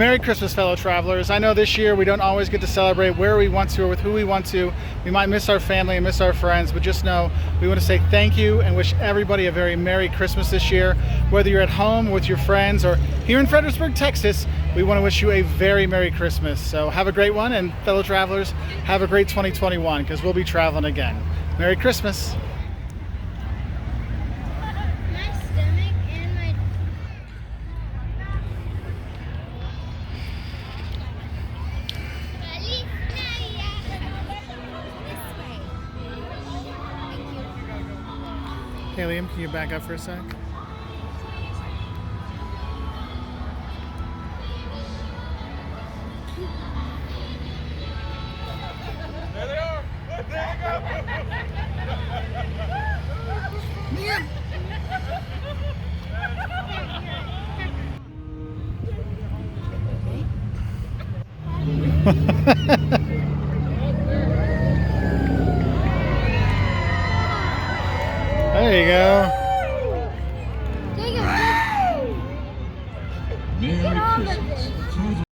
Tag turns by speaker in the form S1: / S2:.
S1: Merry Christmas, fellow travelers. I know this year we don't always get to celebrate where we want to or with who we want to. We might miss our family and miss our friends, but just know we want to say thank you and wish everybody a very Merry Christmas this year. Whether you're at home with your friends or here in Fredericksburg, Texas, we want to wish you a very Merry Christmas. So have a great one, and fellow travelers, have a great 2021 because we'll be traveling again. Merry Christmas. Hey Liam, can you back up for a sec?
S2: There they are! Look, there you go!
S1: Liam!